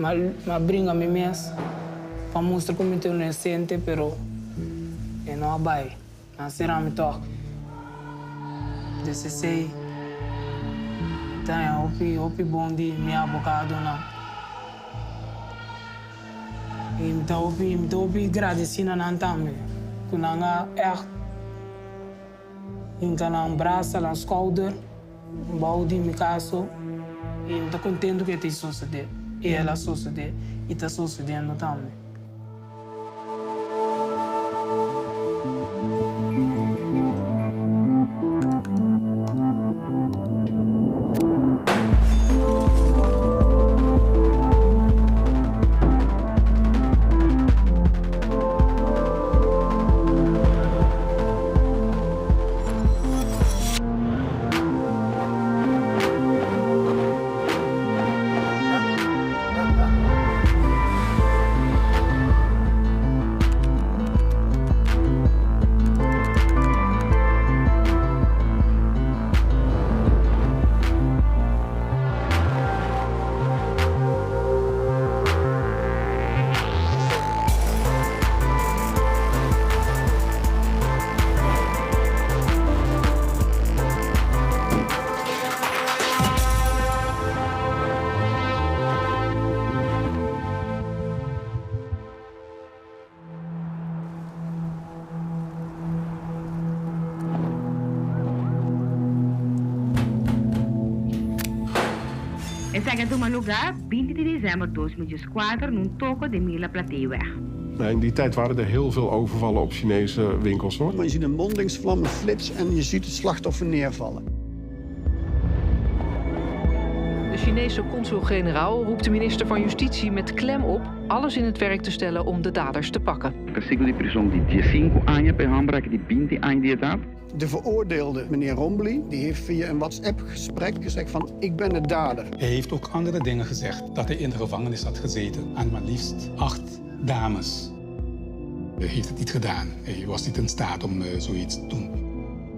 Ma brinca me mes para mostrar como eu não sente, pero não abai. Não será me toque. Desse sei. Então, opi bom de minha abocado não. Então, opi agradecendo não também. Quando echt então um braço, um schouder, um balde me caso, e eu estou contente que isso sucede. E ela sucede e está sucedendo também. É chegado a um lugar 20 de dezembro de 2004 num toco de Mila Plateiweg. In die tijd waren er heel veel overvallen op Chinese winkels, hoor. Maar je ziet een mondlingsvlam, een flits en je ziet het slachtoffer neervallen. De Chinese consul-generaal roept de minister van Justitie met klem op alles in het werk te stellen om de daders te pakken. Castigo de prisão de 5 anos per handbrake de 20 anos de idade. De veroordeelde, meneer Rombly, die heeft via een WhatsApp-gesprek gezegd van ik ben de dader. Hij heeft ook andere dingen gezegd, dat hij in de gevangenis had gezeten aan maar liefst 8 dames. Hij heeft het niet gedaan. Hij was niet in staat om zoiets te doen.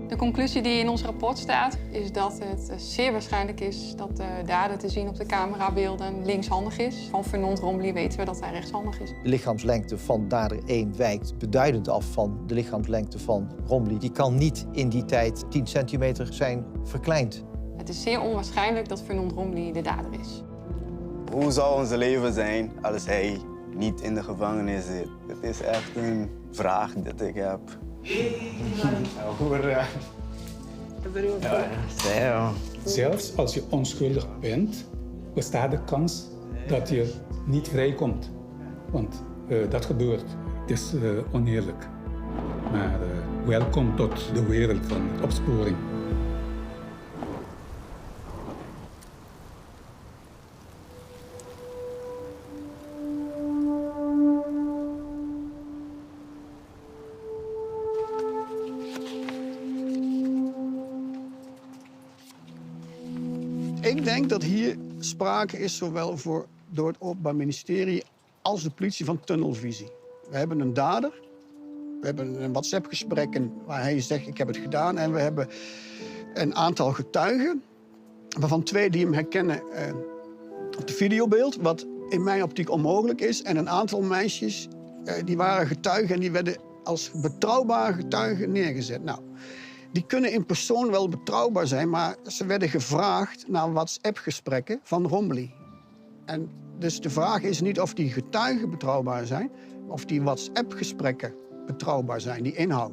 De conclusie die in ons rapport staat, is dat het zeer waarschijnlijk is dat de dader te zien op de camerabeelden linkshandig is. Van Fernand Rombly weten we dat hij rechtshandig is. De lichaamslengte van dader 1 wijkt beduidend af van de lichaamslengte van Rombly. Die kan niet in die tijd 10 centimeter zijn verkleind. Het is zeer onwaarschijnlijk dat Fernand Rombly de dader is. Hoe zou ons leven zijn als hij niet in de gevangenis zit? Het is echt een vraag die ik heb. Zelfs als je onschuldig bent, bestaat de kans dat je niet vrijkomt. Want dat gebeurt. Het is oneerlijk. Maar welkom tot de wereld van opsporing. Ik denk dat hier sprake is, zowel door het Openbaar Ministerie als de politie, van tunnelvisie. We hebben een dader, we hebben een WhatsApp-gesprek waar hij zegt ik heb het gedaan. En we hebben een aantal getuigen, waarvan 2 die hem herkennen op de videobeeld, wat in mijn optiek onmogelijk is. En een aantal meisjes die waren getuigen en die werden als betrouwbare getuigen neergezet. Nou, die kunnen in persoon wel betrouwbaar zijn, maar ze werden gevraagd naar WhatsApp-gesprekken van Rombly. En dus de vraag is niet of die getuigen betrouwbaar zijn, maar of die WhatsApp-gesprekken betrouwbaar zijn, die inhoud.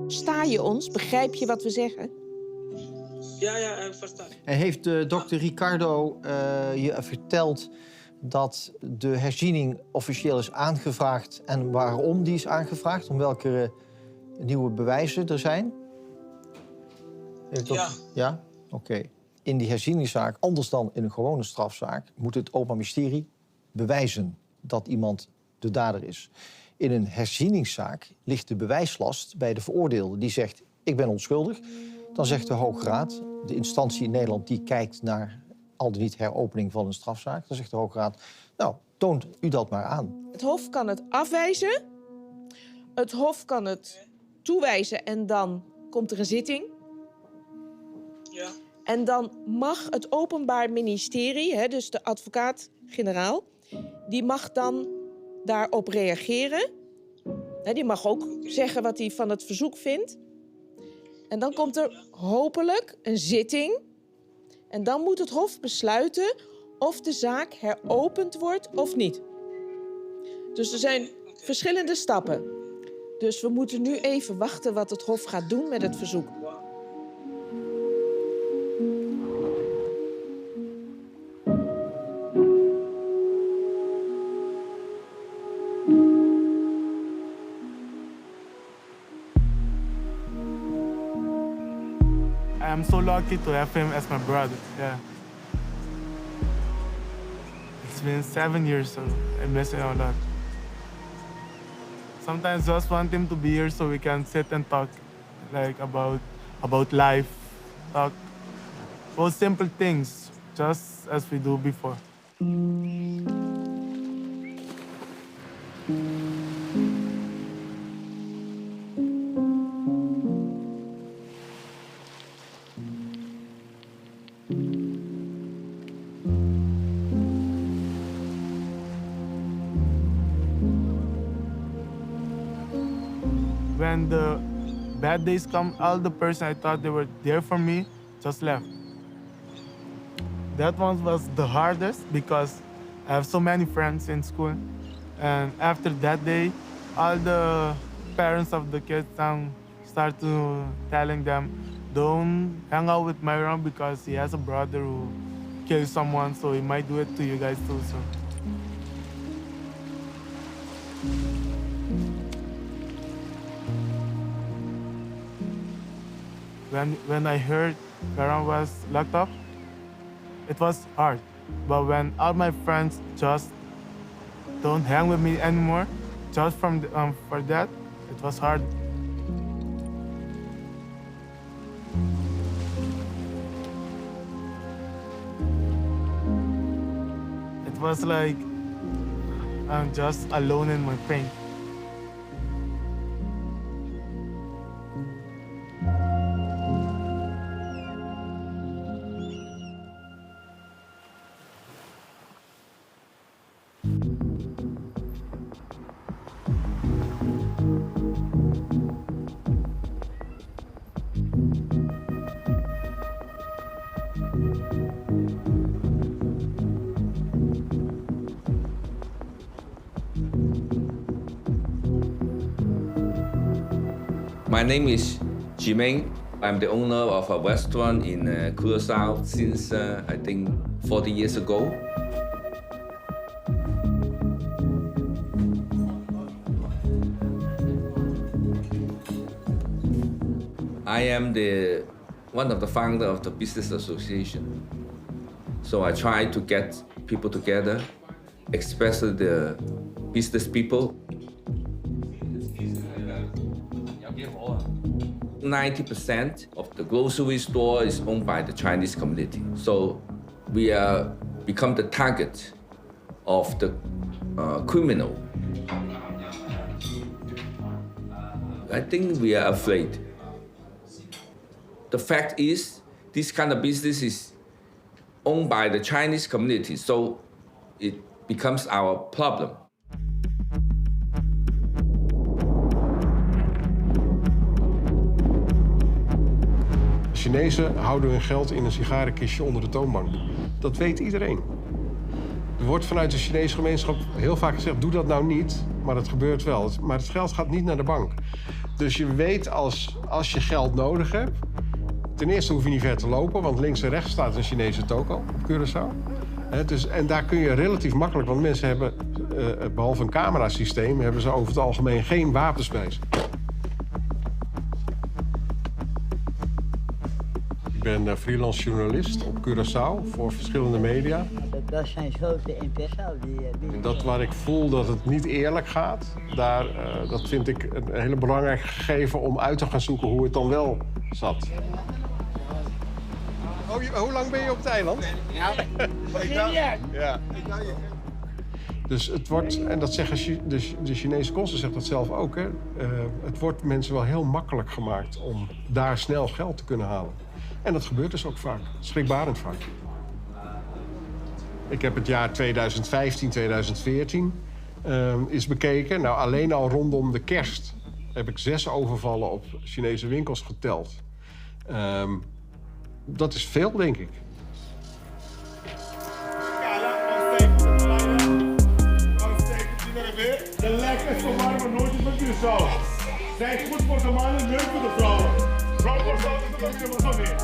Sta je ons? Begrijp je wat we zeggen? Ja, verstaan. Heeft dokter Ricardo je verteld dat de herziening officieel is aangevraagd en waarom die is aangevraagd? Om welke nieuwe bewijzen er zijn? Ja. Ja? Oké. In die herzieningszaak, anders dan in een gewone strafzaak, moet het Openbaar Ministerie bewijzen dat iemand de dader is. In een herzieningszaak ligt de bewijslast bij de veroordeelde. Die zegt, ik ben onschuldig. Dan zegt de Hoge Raad, de instantie in Nederland die kijkt naar al dan niet heropening van een strafzaak. Dan zegt de Hoge Raad, nou, toont u dat maar aan. Het Hof kan het afwijzen. Het Hof kan het toewijzen en dan komt er een zitting. En dan mag het Openbaar Ministerie, dus de advocaat-generaal, die mag dan daarop reageren. Die mag ook zeggen wat hij van het verzoek vindt. En dan komt er hopelijk een zitting. En dan moet het Hof besluiten of de zaak heropend wordt of niet. Dus er zijn verschillende stappen. Dus we moeten nu even wachten wat het Hof gaat doen met het verzoek. I'm so lucky to have him as my brother. Yeah. It's been 7 years, so I miss him a lot. Sometimes just want him to be here so we can sit and talk, like about life, talk about simple things, just as we do before. When the bad days come, all the person I thought they were there for me just left. That one was the hardest because I have so many friends in school. And after that day, all the parents of the kids start to telling them, don't hang out with Myron because he has a brother who killed someone, so he might do it to you guys too. So. When I heard Myron was locked up, it was hard. But when all my friends just don't hang with me anymore, just for that, it was hard. It was like I'm just alone in my pain. My name is Jimeng. I'm the owner of a restaurant in Curaçao since, I think, 40 years ago. I am one of the founders of the business association. So I try to get people together, especially the business people. 90% of the grocery store is owned by the Chinese community. So we become the target of the criminal. I think we are afraid. The fact is, this kind of business is owned by the Chinese community, so it becomes our problem. Chinezen houden hun geld in een sigarenkistje onder de toonbank. Dat weet iedereen. Er wordt vanuit de Chinese gemeenschap heel vaak gezegd, doe dat nou niet, maar dat gebeurt wel. Maar het geld gaat niet naar de bank. Dus je weet als je geld nodig hebt, ten eerste hoef je niet ver te lopen, want links en rechts staat een Chinese toko op Curaçao. En daar kun je relatief makkelijk, want mensen hebben, behalve een camerasysteem, hebben ze over het algemeen geen wapens bij zich. Ik ben freelance journalist op Curaçao voor verschillende media. Dat zijn grote impresso. En dat waar ik voel dat het niet eerlijk gaat, dat vind ik een hele belangrijke gegeven om uit te gaan zoeken hoe het dan wel zat. Hoe lang ben je op het eiland? Ja. Dus het wordt, en dat zeggen de Chinese consul zegt dat zelf ook, hè, het wordt mensen wel heel makkelijk gemaakt om daar snel geld te kunnen halen. En dat gebeurt dus ook vaak, schrikbarend vaak. Ik heb het jaar 2015, 2014 is bekeken. Nou, alleen al rondom de kerst heb ik 6 overvallen op Chinese winkels geteld. Dat is veel, denk ik. De lekkerste warme nootjes met Curaçao. Zijn goed voor de mannen, leuk voor de vrouwen. Vrouwen zouden het ook weer zo neer.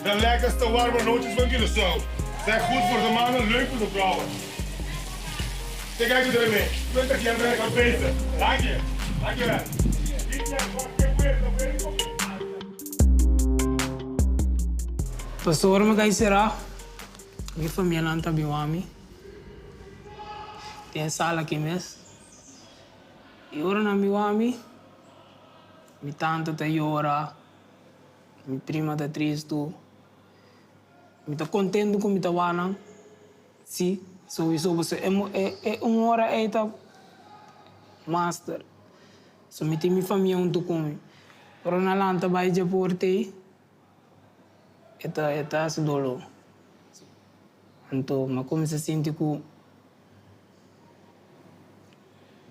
De lekkerste warme nootjes van Curaçao. Zijn goed voor de mannen, leuk voor de vrouwen. Kijk uit ermee. 20 jaar ben ik aan bezig. Dank je. Dank je wel. Pastor me kai será. Mi família anta biwami. Tem sala aqui mes. E ora na biwami. Mi tante tá llora. Mi prima tá triste. Mi tá contente com mi tá wana. Sim, sowieso você é uma hora aí tá master. So mi tem mi família junto comigo. Ora na lanta vai de porte. Eta se dolor. Então, mas como se sente que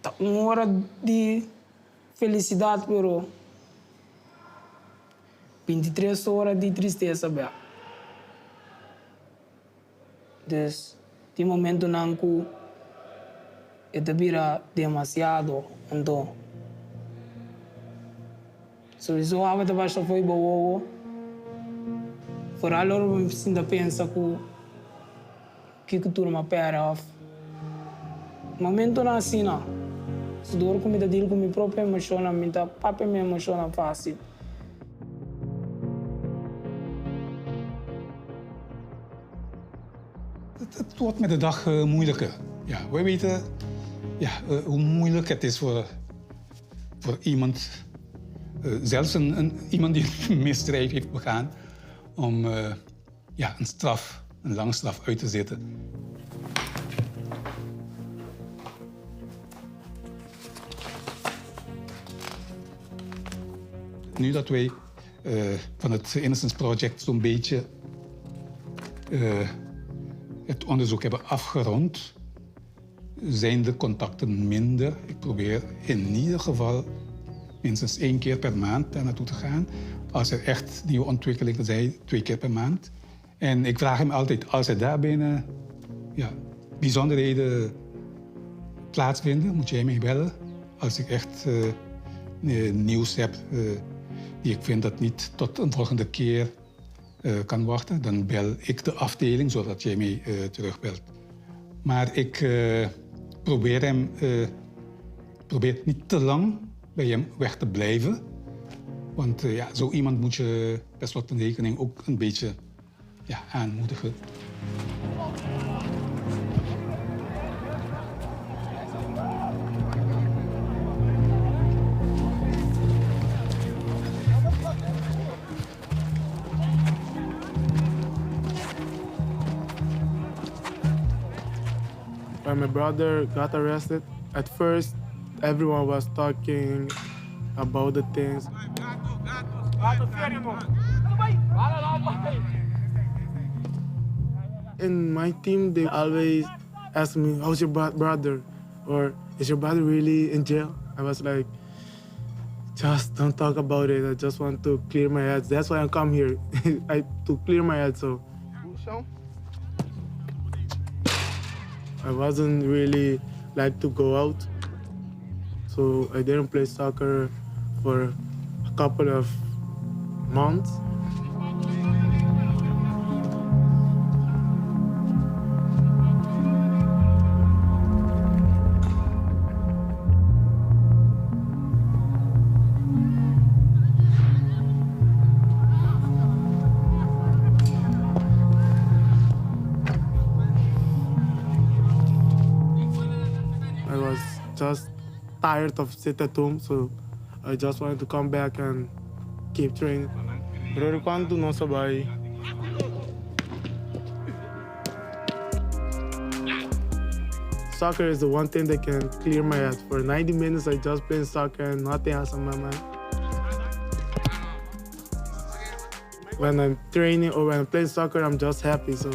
tá uma hora de felicidade, pero 23 horas de tristeza, bem. Dus, tem momento não que eta vira demasiado, então. Sowieso a vida baixa foi boa. Vooral als we misschien pensa que tudo uma pera off. Momento na cena, se dor comida dele com minha própria emoção, minha papai me emociona fácil. Het wordt met de dag moeilijker. Ja, wij weten hoe moeilijk het is voor iemand, zelfs iemand die een misdrijf heeft begaan, om een lange straf uit te zitten. Nu dat wij van het Innocence Project zo'n beetje het onderzoek hebben afgerond, zijn de contacten minder. Ik probeer in ieder geval minstens 1 keer per maand daar naartoe te gaan. Als er echt nieuwe ontwikkelingen zijn, 2 keer per maand. En ik vraag hem altijd, als er daarbinnen bijzonderheden plaatsvinden, moet jij mij bellen. Als ik echt nieuws heb die ik vind dat niet tot een volgende keer kan wachten, dan bel ik de afdeling zodat jij mij terugbelt. Maar ik probeer niet te lang bij hem weg te blijven. Want zo iemand moet je per slot van rekening ook een beetje aanmoedigen. When my brother got arrested, at first everyone was talking about the things. In my team, they always ask me, how's your brother? Or is your brother really in jail? I was like, just don't talk about it. I just want to clear my head. That's why I come here, to clear my head. So I wasn't really like to go out. So I didn't play soccer for a couple of months. I was just tired of sitting at home, so I just wanted to come back and keep training. Roriquando não sabai. Soccer is the one thing that can clear my head. For 90 minutes, I just played soccer and nothing else on my mind. when I'm training or when I play soccer, I'm just happy. So.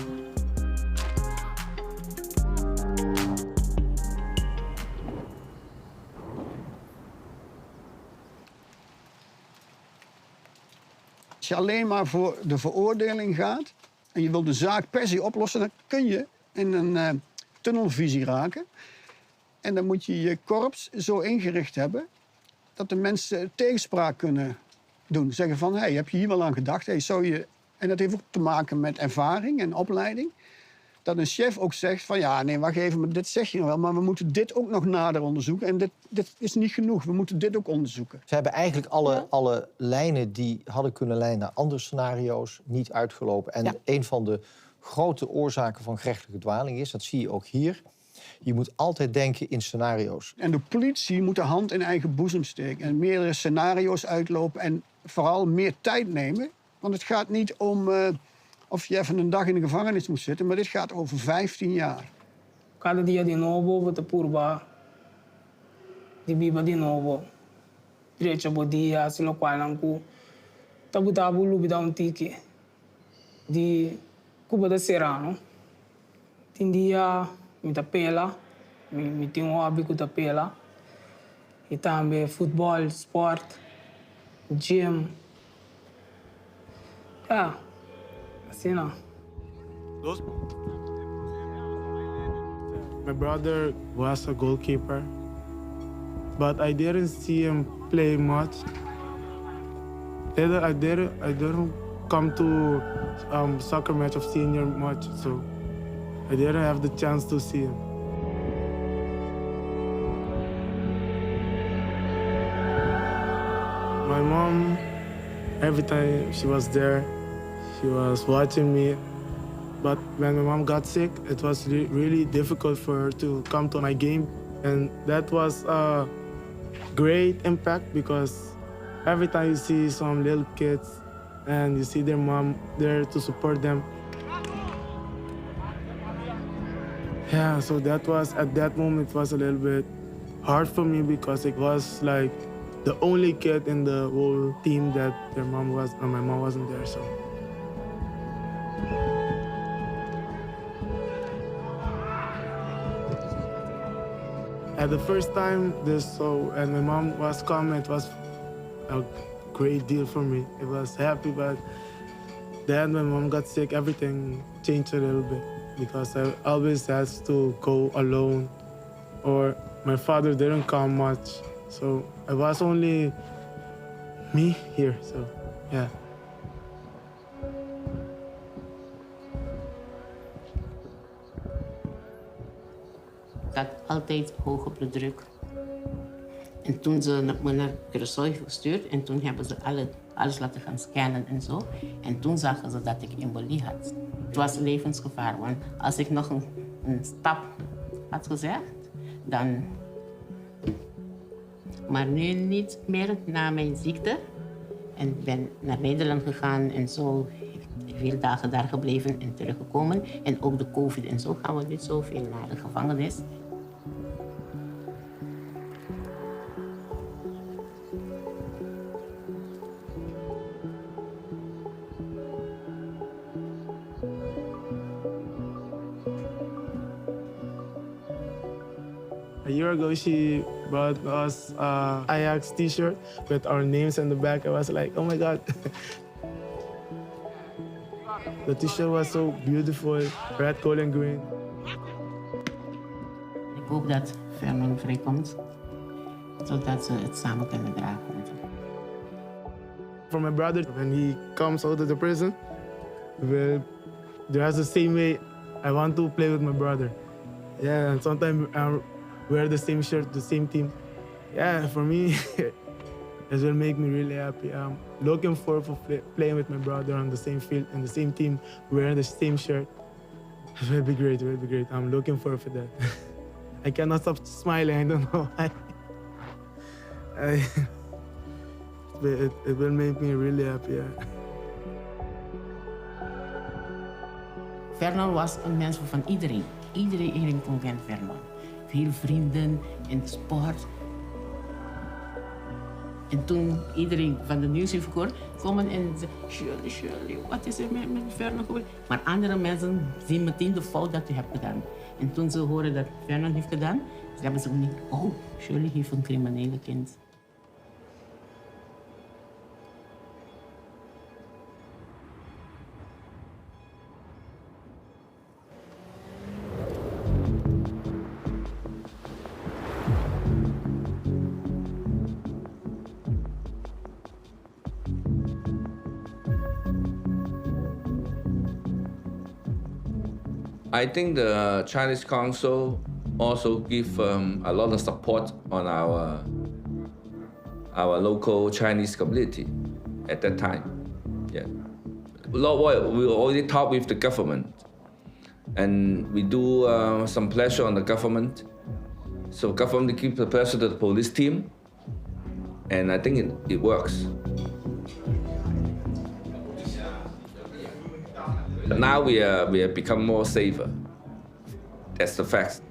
Als je alleen maar voor de veroordeling gaat en je wilt de zaak per se oplossen, dan kun je in een tunnelvisie raken. En dan moet je je korps zo ingericht hebben dat de mensen tegenspraak kunnen doen. Zeggen van, hey, heb je hier wel aan gedacht? Hey, zou je... En dat heeft ook te maken met ervaring en opleiding. Dat een chef ook zegt van, ja, nee, wacht even, maar dit zeg je nog wel, maar we moeten dit ook nog nader onderzoeken. En dit is niet genoeg, we moeten dit ook onderzoeken. Ze hebben eigenlijk alle lijnen die hadden kunnen leiden naar andere scenario's niet uitgelopen. En een van de grote oorzaken van gerechtelijke dwaling is, dat zie je ook hier, je moet altijd denken in scenario's. En de politie moet de hand in eigen boezem steken en meerdere scenario's uitlopen en vooral meer tijd nemen. Want het gaat niet om of je even een dag in de gevangenis moet zitten, maar dit gaat over 15 jaar. Cada dia de novo, vou te purba. De biba de novo. Direito bodia, se lo qual não cu. Tabutabu lubida um tique. De Cuba de Serrano. Tindia me tapela, me tinha um hobby com tapela. E também futebol, sport, gym. Ja, assim não. My brother was a goalkeeper, but I didn't see him play much. I didn't come to soccer match of senior much, so I didn't have the chance to see him. My mom, every time she was there, she was watching me. But when my mom got sick, it was really difficult for her to come to my game. And that was a great impact because every time you see some little kids and you see their mom there to support them. Yeah, so that was, at that moment, it was a little bit hard for me because it was like the only kid in the whole team that their mom was, and my mom wasn't there, so. At the first time and my mom was coming, it was a great deal for me. It was happy, but then when mom got sick, everything changed a little bit because I always had to go alone, or my father didn't come much. So it was only me here, so yeah. Ik had altijd hoge bloeddruk. En toen ze me naar Curaçao gestuurd en toen hebben ze alles laten gaan scannen en zo. En toen zagen ze dat ik embolie had. Het was levensgevaar, want als ik nog een stap had gezegd, dan... Maar nu niet meer na mijn ziekte. En ik ben naar Nederland gegaan en zo. Veel dagen daar gebleven en teruggekomen. En ook de COVID en zo gaan we niet zoveel naar de gevangenis. A year ago, she brought us an Ajax t-shirt with our names in the back. I was like, oh my God. The t-shirt was so beautiful, red, gold and green. Ik hoop dat Vernon vrijkomt, zodat ze het samen kunnen dragen. For my brother, when he comes out of the prison, there's the same way I want to play with my brother. Yeah, and sometimes wear the same shirt, the same team. Yeah, for me, it will make me really happy. I'm looking forward for playing with my brother on the same field and the same team, wearing the same shirt. It will be great, it will be great. I'm looking forward for that. I cannot stop smiling, I don't know why. It will make me really happy. Yeah. Vernon was een mens van iedereen. Iedereen kon kennen Vernon. Veel vrienden in de sport. En toen iedereen van de nieuws heeft gehoord, komen en zeggen, Shirley, wat is er met Fernand gebeurd? Maar andere mensen zien meteen de fout dat je hebt gedaan. En toen ze horen dat Fernand heeft gedaan, ze hebben ze ook niet, oh, Shirley heeft een criminele kind. I think the Chinese Council also give a lot of support on our local Chinese community at that time. Yeah, we already talked with the government, and we do some pressure on the government. So government keep the pressure to the police team, and I think it works. Now we have become more safer. That's the fact.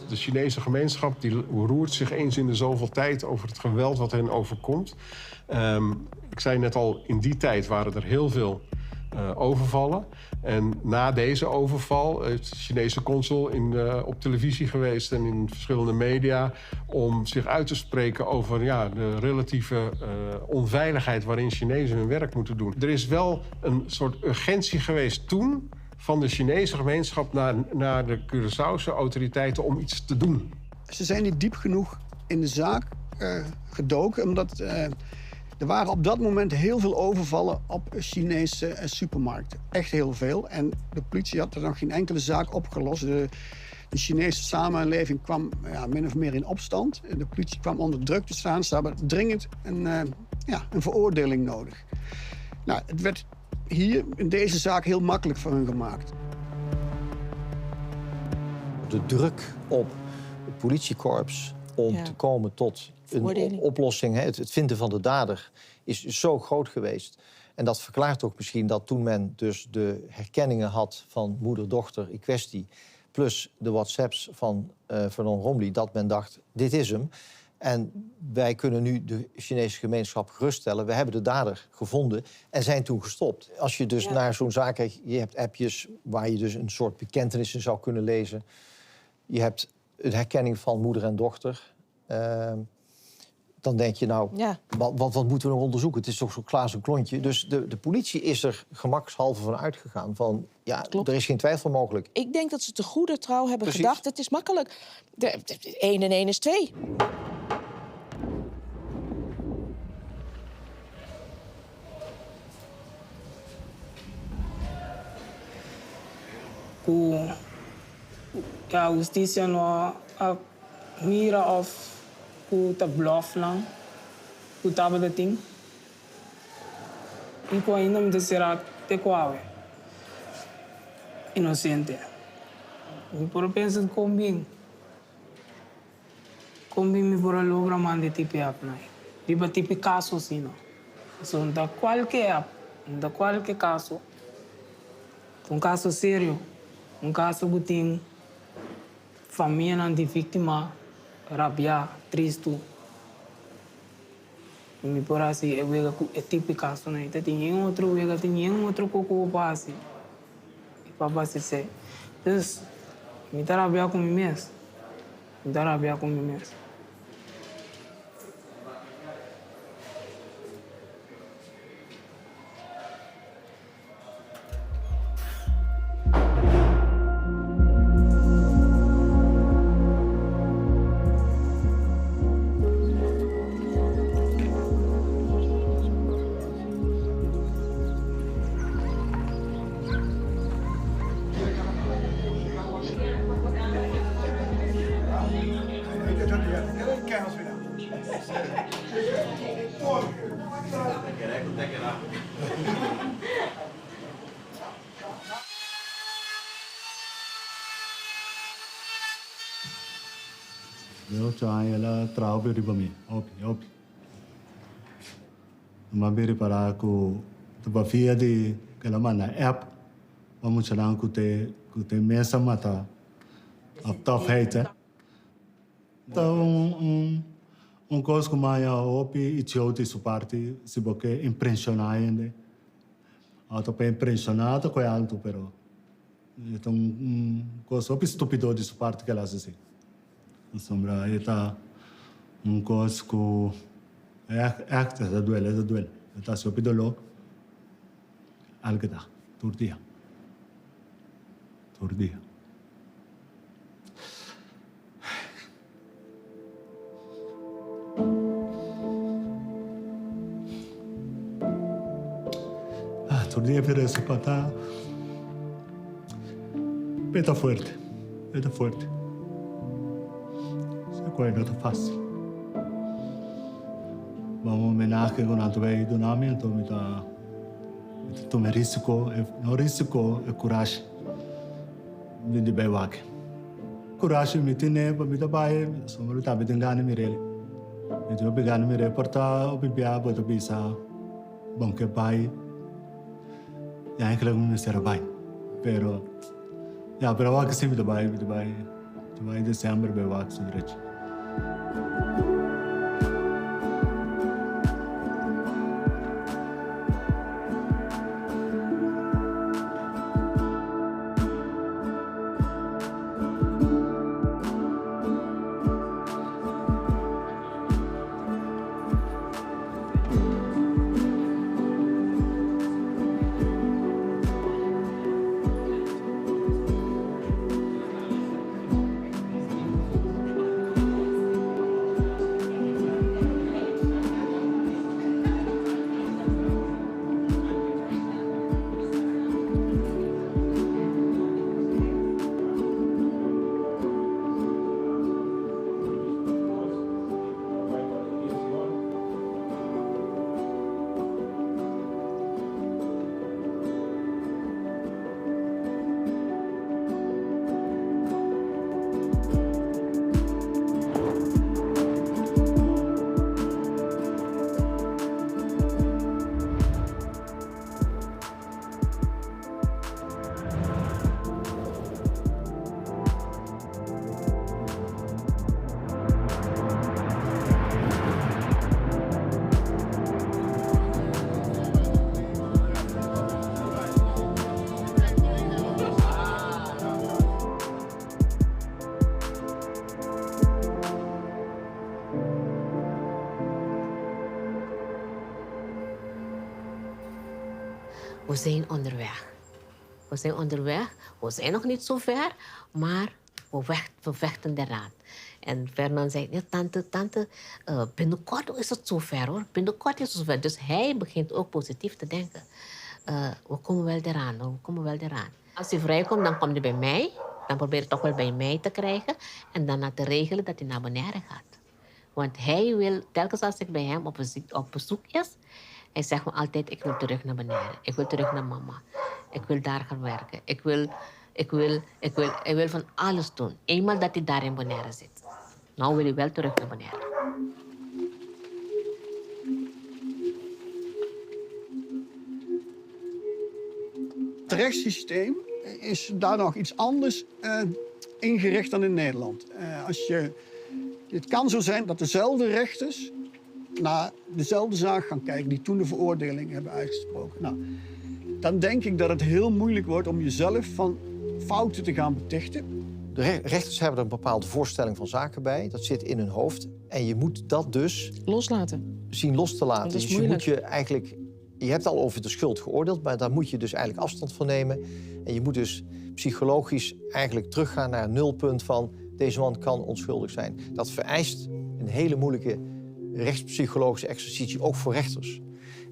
De Chinese gemeenschap die roert zich eens in de zoveel tijd over het geweld wat hen overkomt. Ik zei net al, in die tijd waren er heel veel overvallen. En na deze overval is de Chinese consul op televisie geweest en in verschillende media om zich uit te spreken over de relatieve onveiligheid waarin Chinezen hun werk moeten doen. Er is wel een soort urgentie geweest toen van de Chinese gemeenschap naar de Curaçaose autoriteiten om iets te doen. Ze zijn niet diep genoeg in de zaak gedoken, omdat er waren op dat moment heel veel overvallen op Chinese supermarkten. Echt heel veel. En de politie had er nog geen enkele zaak opgelost. De Chinese samenleving kwam min of meer in opstand. De politie kwam onder druk te staan. Ze hebben dringend een veroordeling nodig. Nou, het werd hier in deze zaak heel makkelijk voor hun gemaakt. De druk op het politiekorps om te komen tot een oplossing, het vinden van de dader, is zo groot geweest. En dat verklaart ook misschien dat toen men dus de herkenningen had van moeder-dochter in kwestie, plus de WhatsApps van Vernon Romley, dat men dacht, dit is hem. En wij kunnen nu de Chinese gemeenschap geruststellen. We hebben de dader gevonden en zijn toen gestopt. Als je dus naar zo'n zaak kijkt, je hebt appjes waar je dus een soort bekentenissen zou kunnen lezen. Je hebt een herkenning van moeder en dochter. Dan denk je, wat moeten we nog onderzoeken? Het is toch zo'n glazen klontje. Dus de politie is er gemakshalve van uitgegaan. Van, er is geen twijfel mogelijk. Ik denk dat ze te goede trouw hebben gedacht. Het is makkelijk. 1 en 1 is 2. Justitia no mira of te bluff lang, tabe de ting. Iko ainda me será te quawe. Inocente. Mi por pensa combin. Combin mi por logra mande tipe apnai. Riba tipe caso sino. So da qualquer caso. Um caso sério. Um caso que tem família de vítima, rabia, triste. Me por assim, é tipo caso, né? Tem outro coco passe. E papai se sei. Então, me dá rabia com mim mesmo. Eu tinha ela trabalho de mim, ok. Mas bem para que tu bafia de que ela manda app, vamos chamar que te mesa mata, a top hater. Então Un coisa como a opi idioti su parte se porque impressionante. Auto per impressionato com alto però. Então coisa opi stupido de su parte que ela assim. Sombra eta coisa que é da duele. Eta se opi dolo algo da turdia. Turdia per esse pata. Peta fuerte. Se coisa não fácil. Vamos homenagem com a tua idonamia, então me dá tome risco, não risco é coragem. Me de bem wak. Coragem me tem para me dar bem, só me tá bem engano me rele. Me deu bem engano me reportar, o bibia bota bisa, bom que pai. Ja, eigenlijk moet ik erbij. Pero, ja, pero wak sim erbij. In december bij wak zo direct. We zijn onderweg. We zijn nog niet zo ver, maar we vechten eraan. En Fernand zei, ja, tante, binnenkort is het zover hoor. Binnenkort is het zover. Dus hij begint ook positief te denken. We komen wel eraan. Als hij vrijkomt, dan komt hij bij mij. Dan probeer ik toch wel bij mij te krijgen. En dan te regelen dat hij naar Bonaire gaat. Want hij wil, telkens als ik bij hem op bezoek is... Hij zegt me altijd, ik wil terug naar Bonaire. Ik wil terug naar mama. Ik wil daar gaan werken. Hij wil van alles doen. Eenmaal dat hij daar in Bonaire zit. Nou wil hij wel terug naar Bonaire. Het rechtssysteem is daar nog iets anders ingericht dan in Nederland. Het kan zo zijn dat dezelfde rechters naar dezelfde zaak gaan kijken die toen de veroordeling hebben uitgesproken. Nou, dan denk ik dat het heel moeilijk wordt om jezelf van fouten te gaan betichten. De rechters hebben er een bepaalde voorstelling van zaken bij. Dat zit in hun hoofd. En je moet dat dus loslaten. Zien los te laten. Dat is dus je hebt al over de schuld geoordeeld, maar daar moet je dus eigenlijk afstand van nemen. En je moet dus psychologisch eigenlijk teruggaan naar een nulpunt van deze man kan onschuldig zijn. Dat vereist een hele moeilijke rechtspsychologische exercitie, ook voor rechters.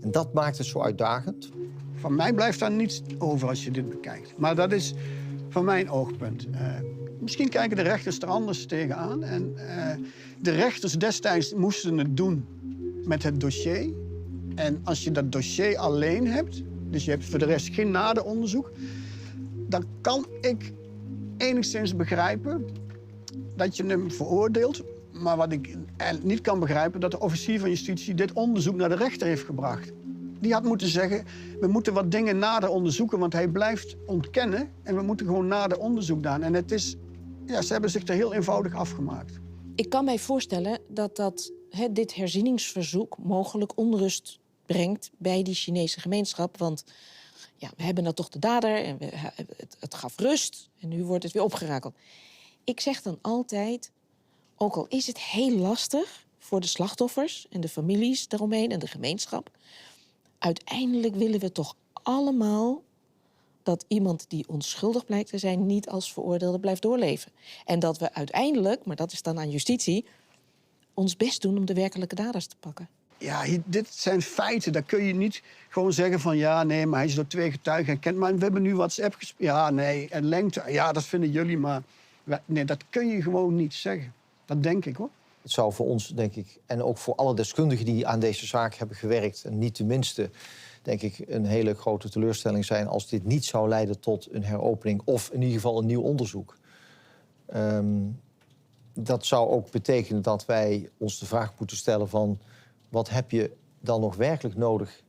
En dat maakt het zo uitdagend. Van mij blijft daar niets over als je dit bekijkt. Maar dat is van mijn oogpunt. Misschien kijken de rechters er anders tegenaan. En de rechters destijds moesten het doen met het dossier. En als je dat dossier alleen hebt, dus je hebt voor de rest geen naderonderzoek, dan kan ik enigszins begrijpen dat je hem veroordeelt. Maar wat ik niet kan begrijpen, dat de officier van justitie dit onderzoek naar de rechter heeft gebracht. Die had moeten zeggen, we moeten wat dingen nader onderzoeken, want hij blijft ontkennen. En we moeten gewoon nader onderzoek doen. En het is, ja, ze hebben zich er heel eenvoudig afgemaakt. Ik kan mij voorstellen dat dat dit herzieningsverzoek mogelijk onrust brengt bij die Chinese gemeenschap. Want ja, we hebben nou toch de dader en het gaf rust en nu wordt het weer opgerakeld. Ik zeg dan altijd, ook al is het heel lastig voor de slachtoffers en de families daaromheen en de gemeenschap, uiteindelijk willen we toch allemaal dat iemand die onschuldig blijkt te zijn niet als veroordeelde blijft doorleven. En dat we uiteindelijk, maar dat is dan aan justitie, ons best doen om de werkelijke daders te pakken. Ja, dit zijn feiten. Daar kun je niet gewoon zeggen van ja, nee, maar hij is door 2 getuigen herkend. Maar we hebben nu WhatsApp gesproken. Ja, nee, en lengte. Ja, dat vinden jullie, maar nee, dat kun je gewoon niet zeggen. Dat denk ik, hoor. Het zou voor ons, denk ik, en ook voor alle deskundigen die aan deze zaak hebben gewerkt, en niet de minste, denk ik, een hele grote teleurstelling zijn als dit niet zou leiden tot een heropening of in ieder geval een nieuw onderzoek. Dat zou ook betekenen dat wij ons de vraag moeten stellen van wat heb je dan nog werkelijk nodig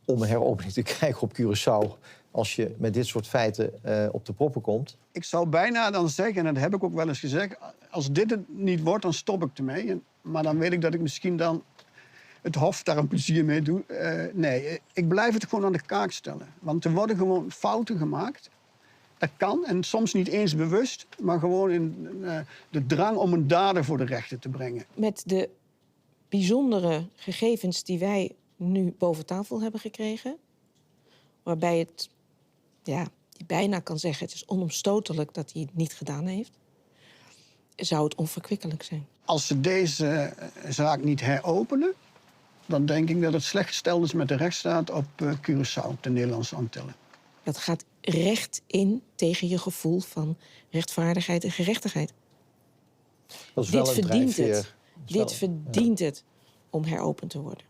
om een heropening te krijgen op Curaçao als je met dit soort feiten op de proppen komt? Ik zou bijna dan zeggen, en dat heb ik ook wel eens gezegd, als dit het niet wordt, dan stop ik ermee. Maar dan weet ik dat ik misschien dan het Hof daar een plezier mee doe. Nee, ik blijf het gewoon aan de kaak stellen. Want er worden gewoon fouten gemaakt. Dat kan, en soms niet eens bewust, maar gewoon in de drang om een dader voor de rechter te brengen. Met de bijzondere gegevens die wij nu boven tafel hebben gekregen, waarbij het, ja, je bijna kan zeggen, het is onomstotelijk dat hij het niet gedaan heeft, zou het onverkwikkelijk zijn. Als ze deze zaak niet heropenen, dan denk ik dat het slecht gesteld is met de rechtsstaat op Curaçao, de Nederlandse Antillen. Dat gaat recht in tegen je gevoel van rechtvaardigheid en gerechtigheid. Dat is wel dit een verdient drijfveer. het. Dit verdient het om heropend te worden.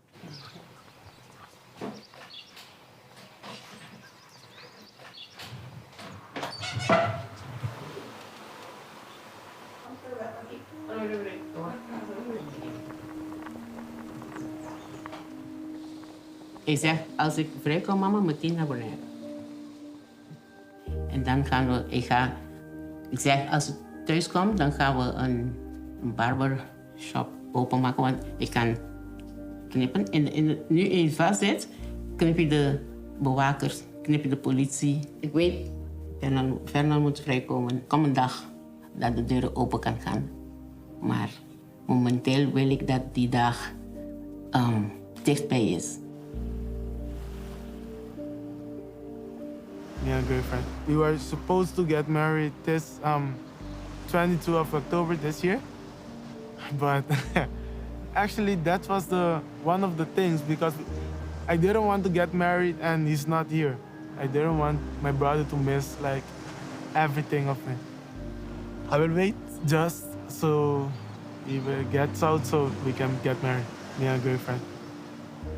Ik zeg, als ik vrijkom, mama, meteen naar beneden. En dan gaan we, ik zeg, als ik thuis kom, dan gaan we een barbershop openmaken. Want ik kan knippen. Nu in vast zit, knip je de bewakers, knip je de politie. Ik weet, Fernand moet vrijkomen. Kom een dag dat de deur open kan gaan. Maar momenteel wil ik dat die dag dichtbij is. Me and girlfriend. We were supposed to get married this 22 of October this year, but actually that was one of the things because I didn't want to get married and he's not here. I didn't want my brother to miss like everything of me. I will wait just so he gets out so we can get married, me and girlfriend.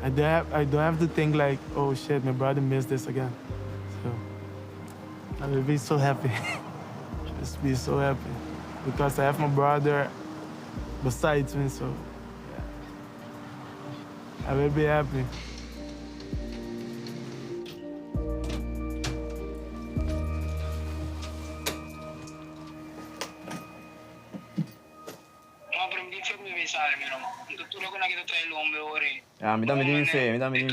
I don't have to think like, oh shit, my brother missed this again. So I will be so happy. Just be so happy. Because I have my brother besides me, so yeah. I will be happy. Ja, mi dammi di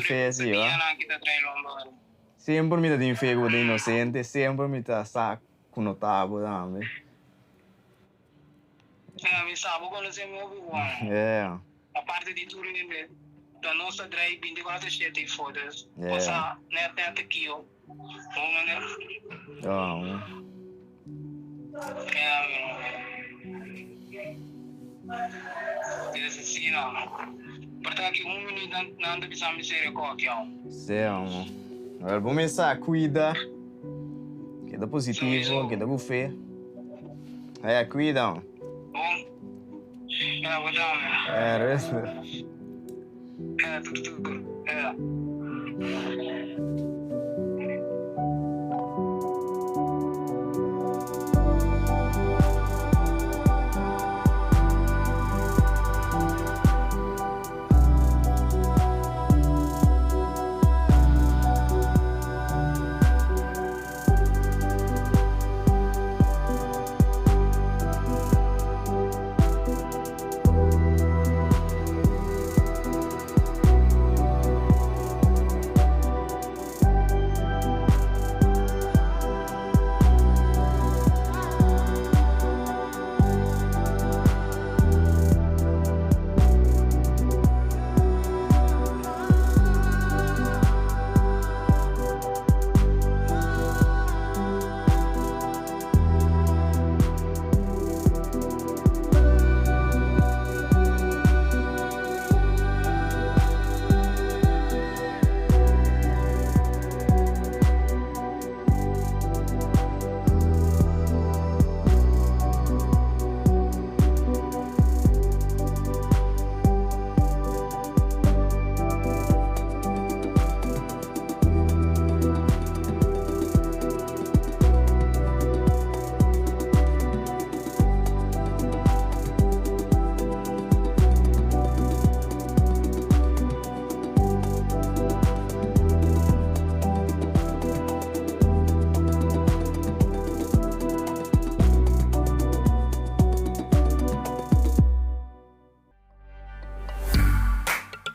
fe, sì, va? Sempre mi dà di fe come dei innocenti, sempre mi dà sa connotato dammi. Mi sa, quando siamo qui. Yeah. A parte di tudo, da nostra drive, quindi quando c'è dei fotos, Yeah. cosa ne attento io. Oh. Sì, no. Perché minuto non bisogna essere cocchio. Sì, amo. Allora, vamos começar a cuidar. Que dá positivo, que dá buffet. Cuida. Vou dar. Resto. Tudo.